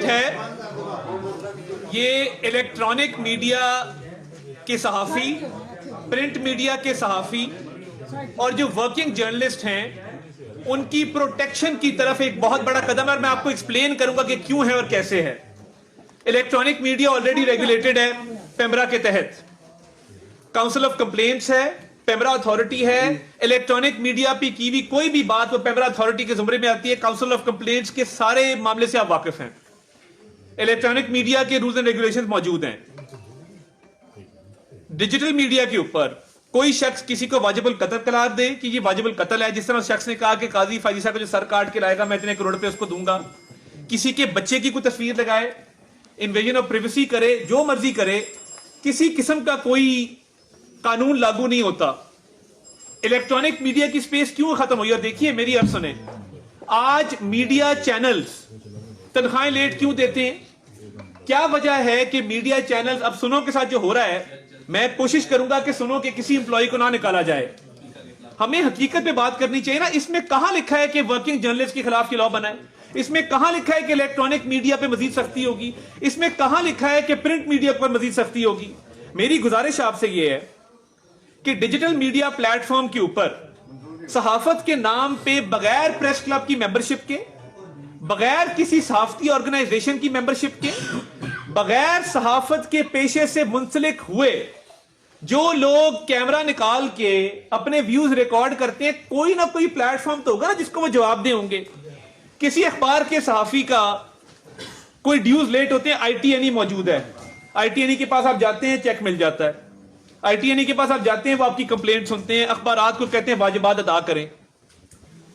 ہے یہ electronic media کے صحافی، پرنٹ میڈیا کے صحافی اور جو ورکنگ جرنلسٹ ہیں ان کی پروٹیکشن کی طرف ایک بہت بڑا قدم ہے، اور میں آپ کو ایکسپلین کروں گا کہ کیوں ہے اور کیسے ہے۔ الیکٹرانک میڈیا آلریڈی ریگولیٹڈ ہے پیمرا کے تحت، کاؤنسل آف کمپلینٹس ہے، پیمرا اتھارٹی ہے۔ الیکٹرانک میڈیا پہ کی بھی کوئی بھی بات وہ پیمرا اتھارٹی کے زمرے میں آتی ہے، کاؤنسل آف کمپلینٹس کے سارے معاملے سے آپ واقف ہیں۔ الیکٹرانک میڈیا کے رولز اینڈ ریگولیشنز موجود ہیں۔ ڈیجیٹل میڈیا کے اوپر کوئی شخص کسی کو واجب القتل قرار دے کہ یہ واجب القتل ہے، جس طرح اس شخص نے کہا کہ قاضی فائزی صاحب کو جو سر کاٹ کے لائے گا میں اتنے کروڑ پہ اس کو دوں گا، کسی کے بچے کی کوئی تصویر لگائے، انویژن آف پریویسی کرے، جو مرضی کرے، کسی قسم کا کوئی قانون لاگو نہیں ہوتا۔ الیکٹرانک میڈیا کی سپیس کیوں ختم ہوئی؟ اور دیکھیے میری عرض سنیں، آج میڈیا چینلز تنخواہیں لیٹ کیوں دیتے ہیں؟ کیا وجہ ہے کہ میڈیا چینلز اب سنو کے ساتھ جو ہو رہا ہے، میں کوشش کروں گا کہ سنو کے کسی امپلائی کو نہ نکالا جائے، ہمیں حقیقت پہ بات کرنی چاہیے نا۔ اس میں کہاں لکھا ہے کہ ورکنگ جرنلسٹ کے خلاف یہ لا بنا ہے؟ اس میں کہاں لکھا ہے کہ الیکٹرانک میڈیا پہ مزید سختی ہوگی؟ اس میں کہاں لکھا ہے کہ پرنٹ میڈیا پر مزید سختی ہوگی؟ میری گزارش آپ سے یہ ہے کہ ڈیجیٹل میڈیا پلیٹ فارم کے اوپر صحافت کے نام پہ بغیر پریس کلب کی ممبرشپ کے، بغیر کسی صحافتی آرگنائزیشن کی ممبرشپ کے، بغیر صحافت کے پیشے سے منسلک ہوئے جو لوگ کیمرہ نکال کے اپنے ویوز ریکارڈ کرتے ہیں، کوئی نہ کوئی پلیٹ فارم تو ہوگا نا جس کو وہ جواب دے ہوں گے۔ کسی اخبار کے صحافی کا کوئی ڈیوز لیٹ ہوتے ہیں، آئی ٹی این ای موجود ہے، آئی ٹی این ای کے پاس آپ جاتے ہیں چیک مل جاتا ہے، آئی ٹی این ای کے پاس آپ جاتے ہیں وہ آپ کی کمپلینٹ سنتے ہیں، اخبارات کو کہتے ہیں واجبات ادا کریں۔